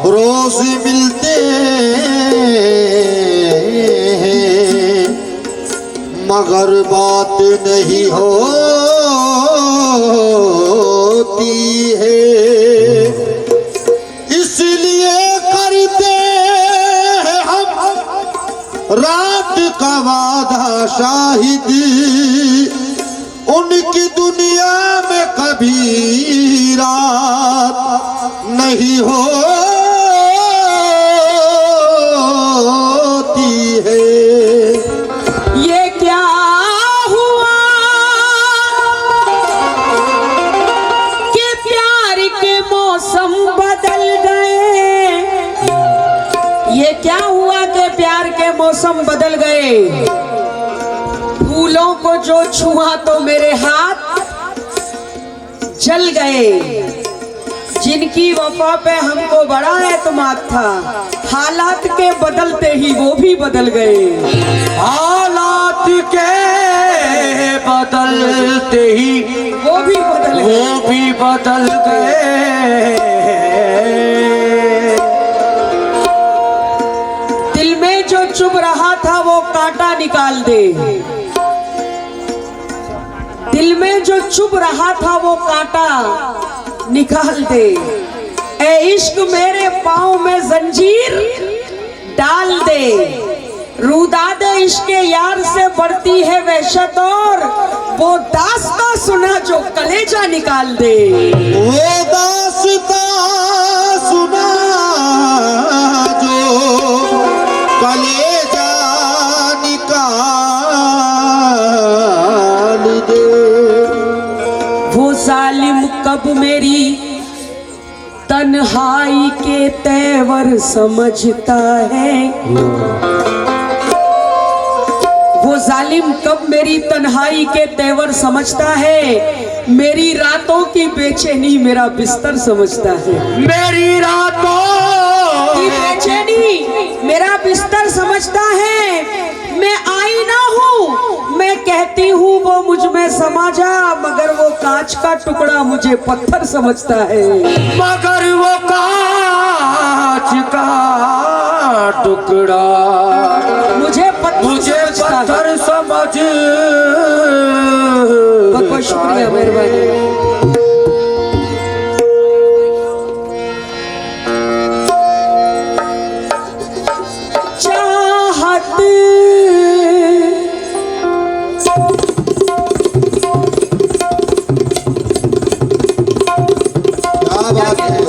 रोज मिलते हैं मगर बात नहीं होती है, इसलिए करते हैं हम रात का वादा शाहिद, उनकी दुनिया में कभी रात नहीं होती है। ये क्या हुआ कि प्यार के मौसम बदल गए, ये क्या हुआ कि प्यार के मौसम बदल गए। फूलों को जो छुआ तो मेरे हाथ जल गए, जिनकी वफा पे हमको बड़ा एतमाद था, हालात के बदलते ही वो भी बदल गए। हालात के बदलते ही वो भी बदल गए। दिल में जो चुभ रहा था वो कांटा निकाल दे, दिल में जो चुभ रहा था वो कांटा निकाल दे। ए इश्क मेरे पाँव में जंजीर डाल दे, रुदाद इश्क यार से बढ़ती है वहशत, और वो दास्तां सुना जो कलेजा निकाल दे। वो दास्तां सुना जो कलेजा निकाल दे। वो जालिम कब मेरी तन्हाई के तेवर समझता है, वो जालिम कब मेरी तन्हाई के तेवर समझता है, मेरी रातों की बेचैनी मेरा बिस्तर समझता है। मेरी रातों की बेचैनी मेरा बिस्तर समझता है। मैं आईना हूँ, मैं कहती हूँ वो मुझ में समा जा, मगर वो कांच का टुकड़ा मुझे पत्थर समझता है। मगर वो कांच का टुकड़ा मुझे पत्थर समझ। बहुत शुक्रिया, मेहरबानी।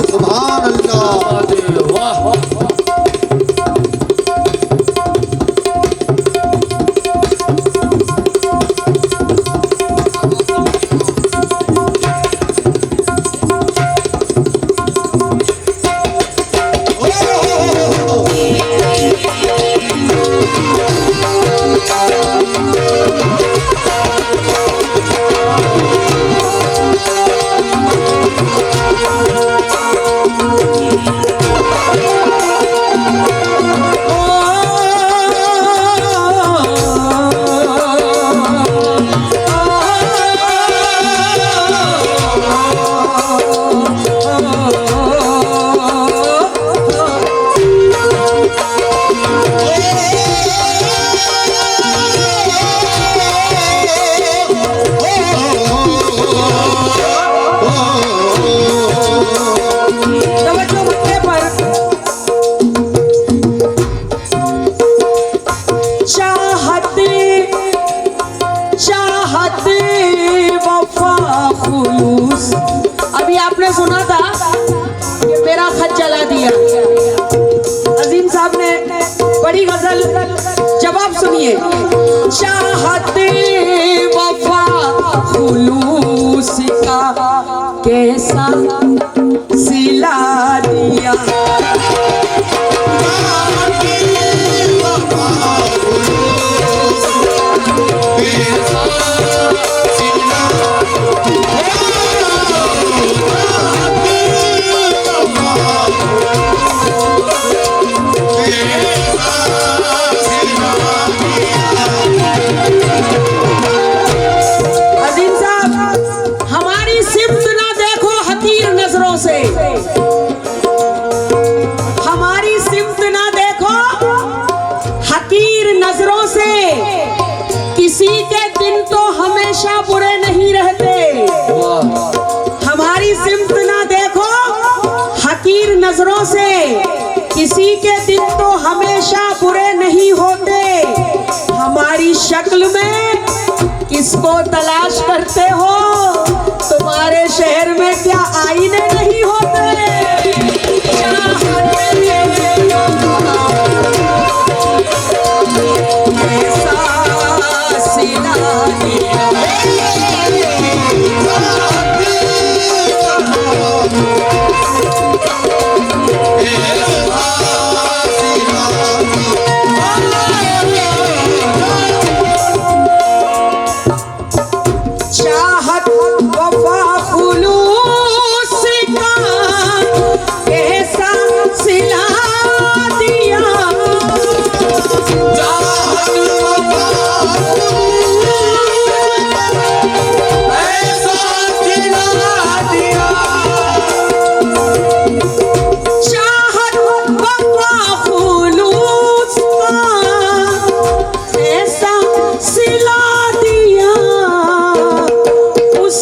सुभान अल्लाह। अभी आपने सुना था कि मेरा खत जला दिया, अजीम साहब ने बड़ी गजल, जवाब सुनिए। चाहते वफा खुलूस का कैसा सिला दिया। अजीम साहब, हमारी सिमत ना देखो हकीर नजरों से, हमारी सिमत ना देखो हकीर नजरों से। किसी के दिन तो हमेशा बुरे नहीं रहते। हमारी सिमत ना देखो हकीर नजरों से। किसी के दिन तो हमेशा बुरे नहीं होते। हमारी शक्ल में किसको तलाश करते हो? तुम्हारे शहर में क्या आईने नहीं होते? कैसा सिला दिया। चाहत वफा खुलूस का कैसा सिला दिया। चाहत वफा खुलूस का कैसा सिला दिया। उस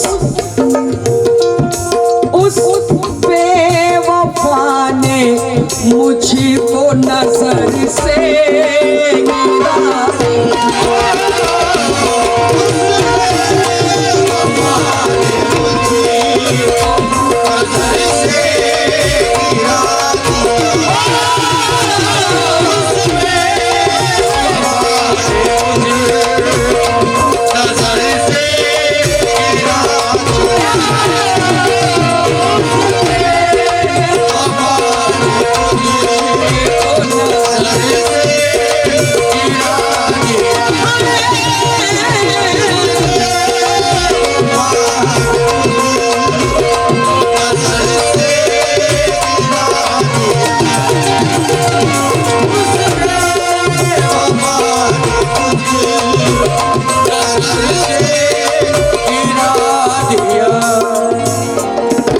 बेवफा ने मुझको नजर से गिरा दिया।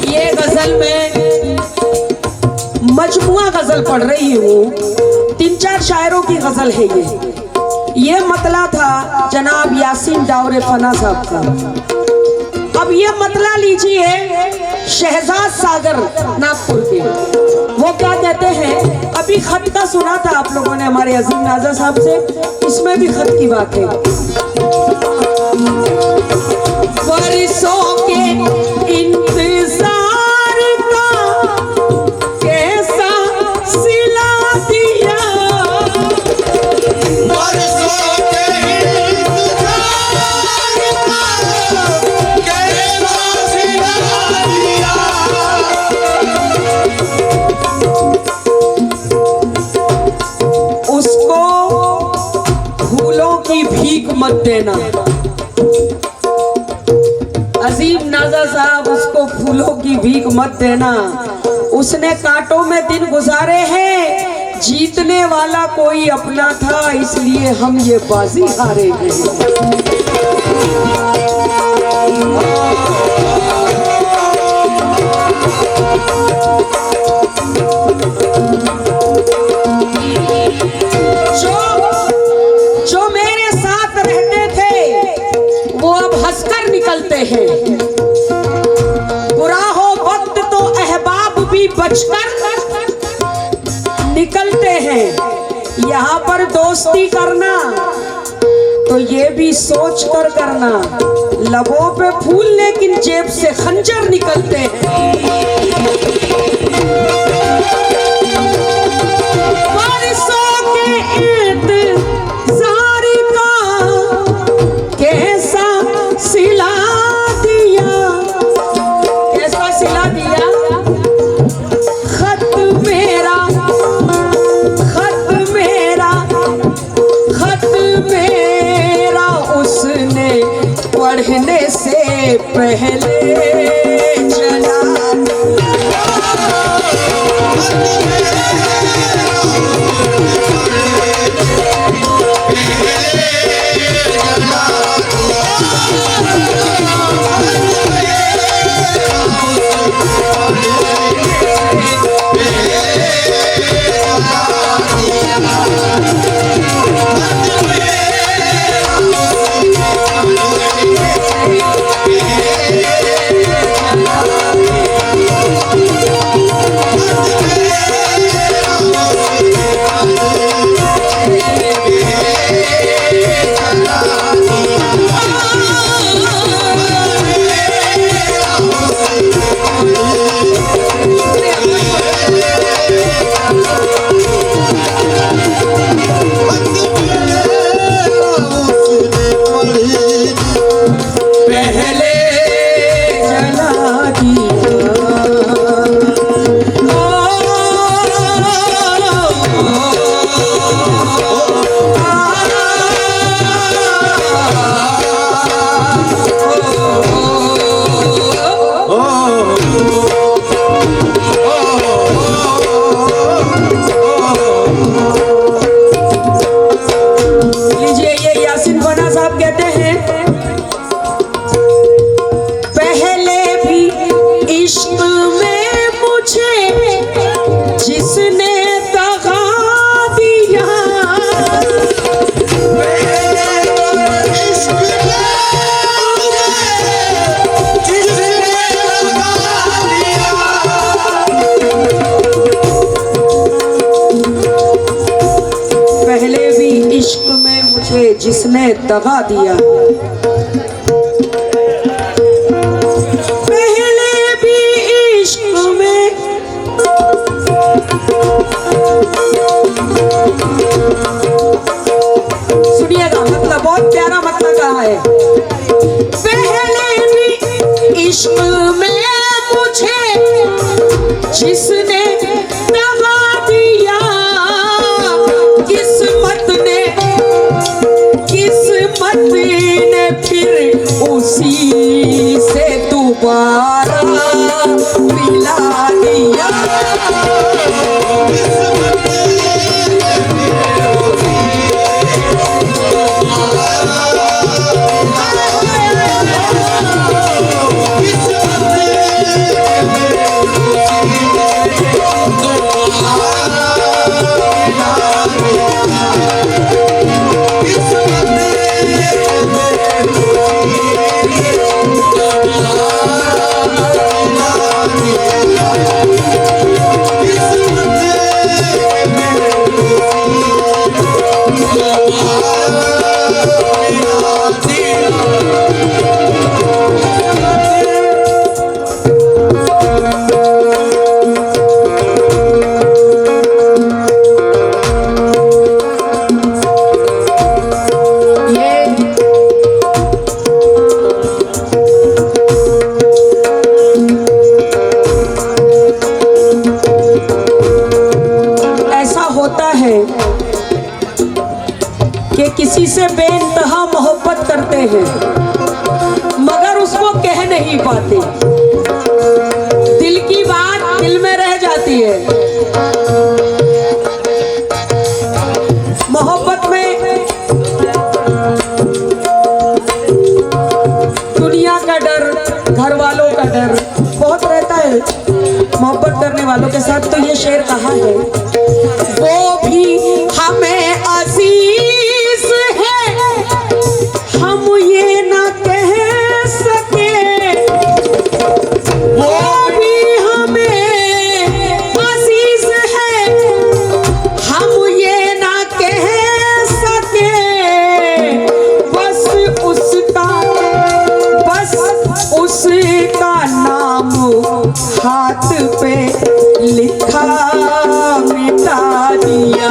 ये गजल में मजमुआ गजल पढ़ रही हूँ। 3-4 शायरों की गजल है ये मतला था जनाब यासीन डावरे फना साहब का। अब ये मतला लीजिए शहजाद सागर नागपुर के। वो क्या कहते हैं, अभी खत का सुना था आप लोगों ने हमारे अजीम नाजा साहब से, इसमें भी खत की बात है। बरसों के इंतजार का कैसा सिला दिया। बरसों के इंतजार का कैसा सिला दिया। उसको फूलों की भीख मत देना। अजीम नाजा साहब, उसको फूलों की भीख मत देना। उसने कांटों में दिन गुजारे हैं। जीतने वाला कोई अपना था, इसलिए हम ये बाजी हारे हैं। जो मेरे साथ रहते थे वो अब हंसकर निकलते हैं। बुरा हो वक्त तो अहबाब भी बचकर निकलते हैं। यहाँ पर दोस्ती करना तो ये भी सोच कर करना। लबों पे फूल लेकिन जेब से खंजर निकलते हैं। बरसों के इंतजार का कैसा सिला दिया। तुमने पढ़ने से पहले जला जिसने दगा दिया, पहले भी इश्क में सुनिएगा, मतलब बहुत प्यारा मतलब कहा है। पहले भी इश्क में मुझे जिसने दगा दिया, किस्मत ने फिर उसी से दोबारा मिला दिया। कि किसी से बेइंतहा मोहब्बत करते हैं मगर उसको कह नहीं पाते, दिल की बात दिल में रह जाती है। मोहब्बत में दुनिया का डर, घर वालों का डर बहुत रहता है मोहब्बत करने वालों के साथ। तो ये शेर कहा है, वो भी हमें अजीज है, हम ये ना कह सके, वो भी हमें अजीज है, हम ये ना कह सके, बस उसका नाम हाथ पे लिखा मिटा दिया।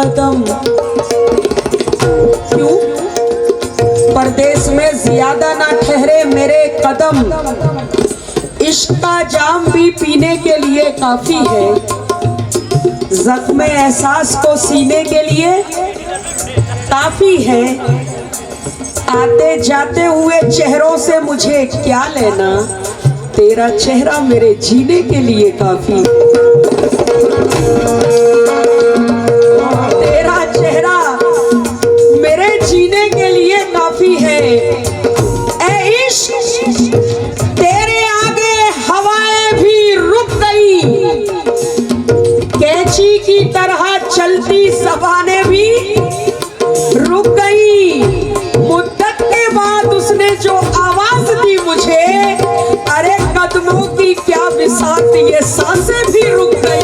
कदम। क्यों? परदेश में ज्यादा ना ठहरे मेरे कदम, इश्क का जाम भी पीने के लिए काफी है, जख्म एहसास को सीने के लिए काफी है। आते जाते हुए चेहरों से मुझे क्या लेना, तेरा चेहरा मेरे जीने के लिए काफी है। तेरा चेहरा मेरे जीने के लिए काफी है। ऐ इश्क तेरे आगे हवाएं भी रुक गई, कैंची की तरह चलती ज़बानें भी रुक गई। मुद्दत के बाद उसने जो आवाज दी मुझे, अरे कदमों की क्या बिसात, ये सांसें भी रुक गई।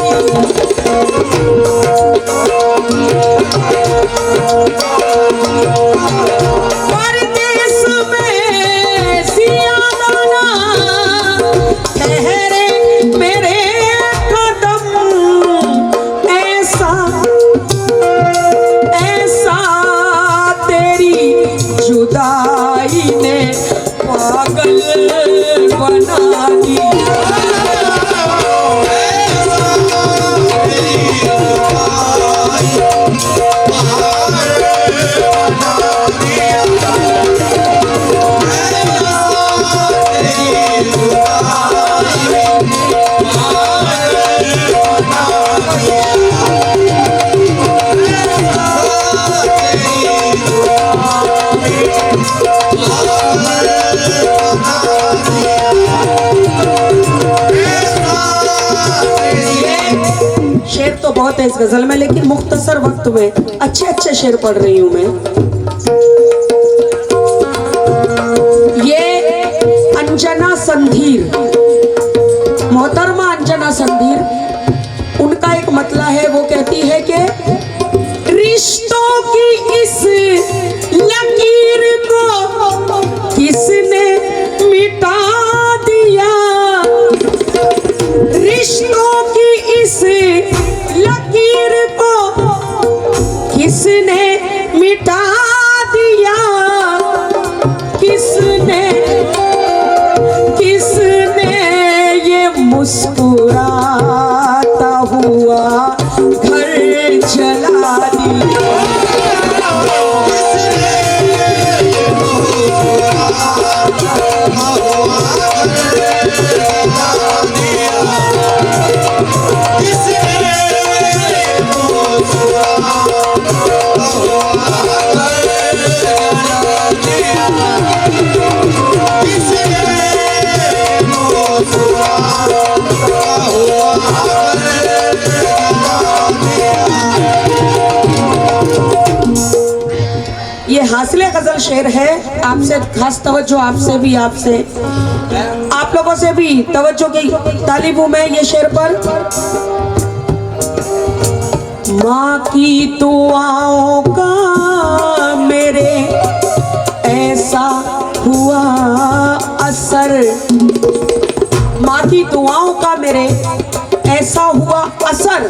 परदेश में ज़ियादा ना ठहरे मेरे कदम, ऐसा ऐसा तेरी जुदाई ने पागल बना दिया। शेर तो बहुत है इस गजल में, लेकिन मुख्तसर वक्त में अच्छे अच्छे शेर पढ़ रही हूं मैं। ये अंजना संधीर, मोहतरमा अंजना संधीर, उनका एक मतला है, वो कहती है कि रिश्तों की इस लकीर को किसने मिटा दिया, रिश्तों की इस लकीर को किसने मिटा दिया, किसने किसने ये मुस्कुराता हुआ घर जला दिया। ये हासिले गजल शेर है, आपसे खास तवज्जो, आपसे भी, आपसे आप लोगों से भी तवज्जो की तालिब हूं मैं ये शेर पर। माँ की दुआओं का मेरे ऐसा हुआ असर, माँ की दुआओं का मेरे ऐसा हुआ असर,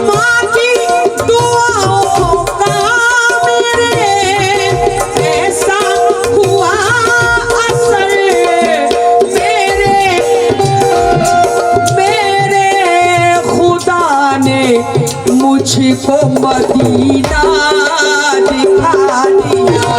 माँ की दुआओं का मेरे ऐसा हुआ असर, मेरे खुदा ने मुझको मदीना दिखा दिया।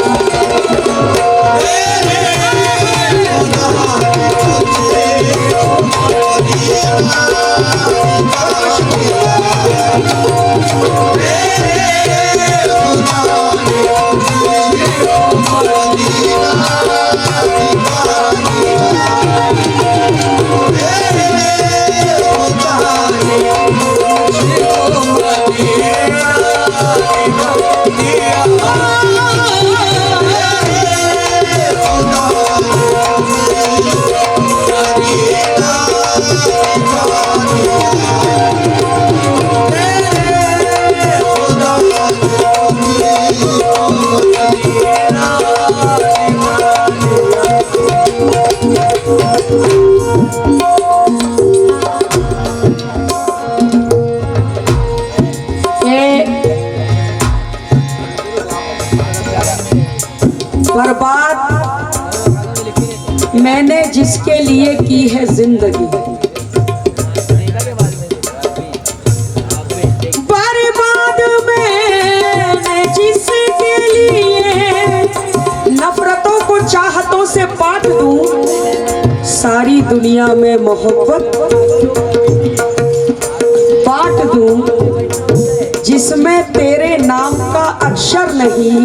Yeah. जिसके लिए की है जिंदगी, बर्बाद मैंने जिसके लिए नफरतों को चाहतों से बांट दूं, सारी दुनिया में मोहब्बत बांट दूं, जिसमें तेरे नाम का अक्षर नहीं,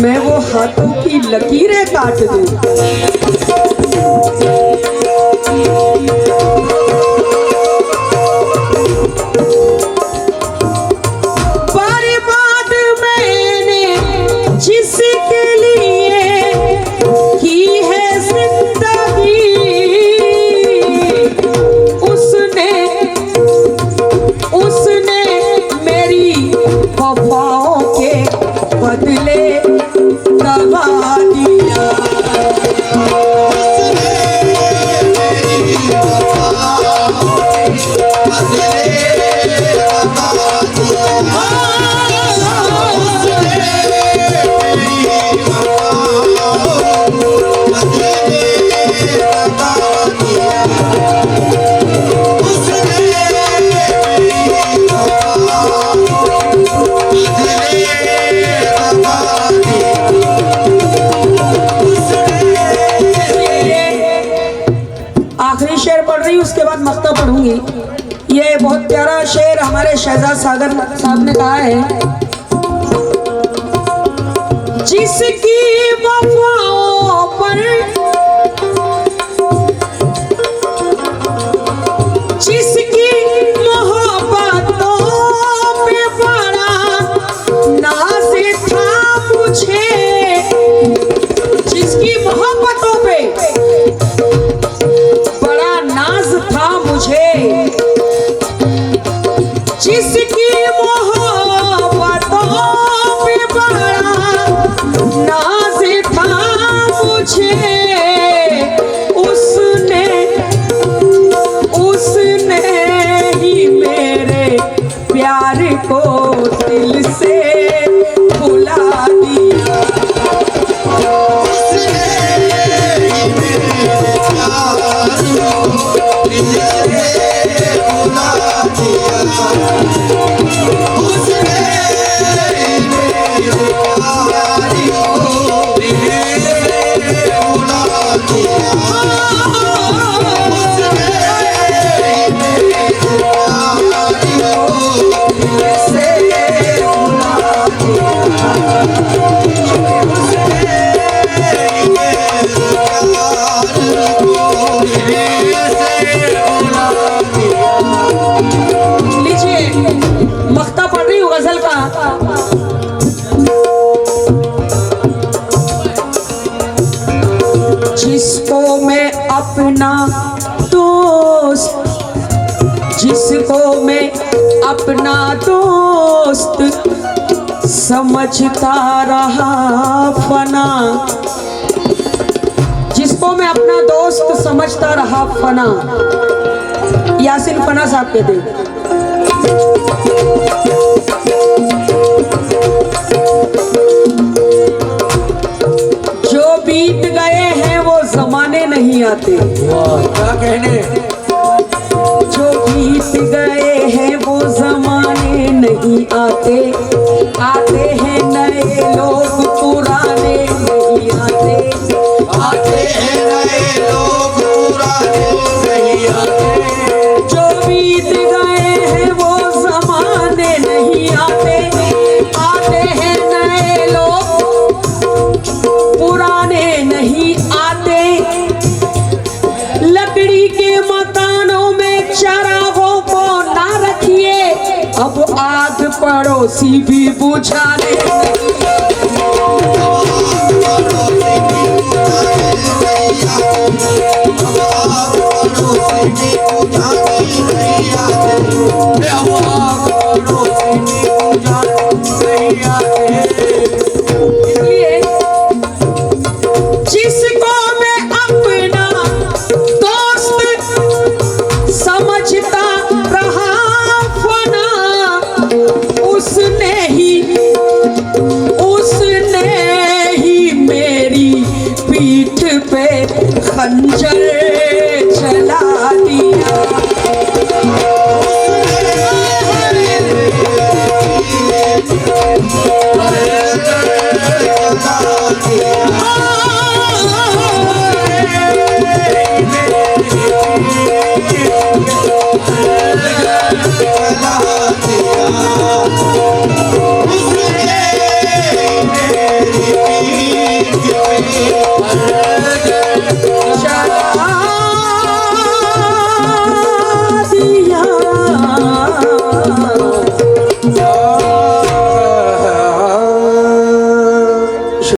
मैं वो हाथों की लकीरें काट दूं। बर्बाद मैंने जिसके लिए की है जिंदगी, उसने मेरी वफाओं के बदले दगा दिया। आखिरी शेर पढ़ रही हूँ, उसके बाद मक्ता पढ़ूंगी। ये बहुत प्यारा शेर हमारे शहजाद सागर साहब ने कहा है। जिसकी वफाओं पर, जिसकी मोहब्बतों पे बड़ा नाज था मुझे, जिसकी मोहब्बतों पे बड़ा नाज था मुझे, जिसकी मोहब्बतों पे बड़ा नाज था मुझे, उसने ही मेरे प्यार को दिल से भुला दिया। जिसको मैं अपना दोस्त, जिसको मैं अपना दोस्त समझता रहा फना, जिसको मैं अपना दोस्त समझता रहा फना, यासिन फना साहब के थे। जो बीत गए हैं वो जमाने नहीं आते, क्या कहने, जो बीत गए हैं वो जमाने नहीं आते, आते हैं नए लोग पुराने नहीं आते, आते हैं नए लोग पुराने नहीं आते। जो बीत गए हैं वो जमाने नहीं आते, आते हैं नए लोग पुराने नहीं आते। लकड़ी के मकानों में चरागों को ना रखिए, अब आग पड़ोसी भी बुझाने नहीं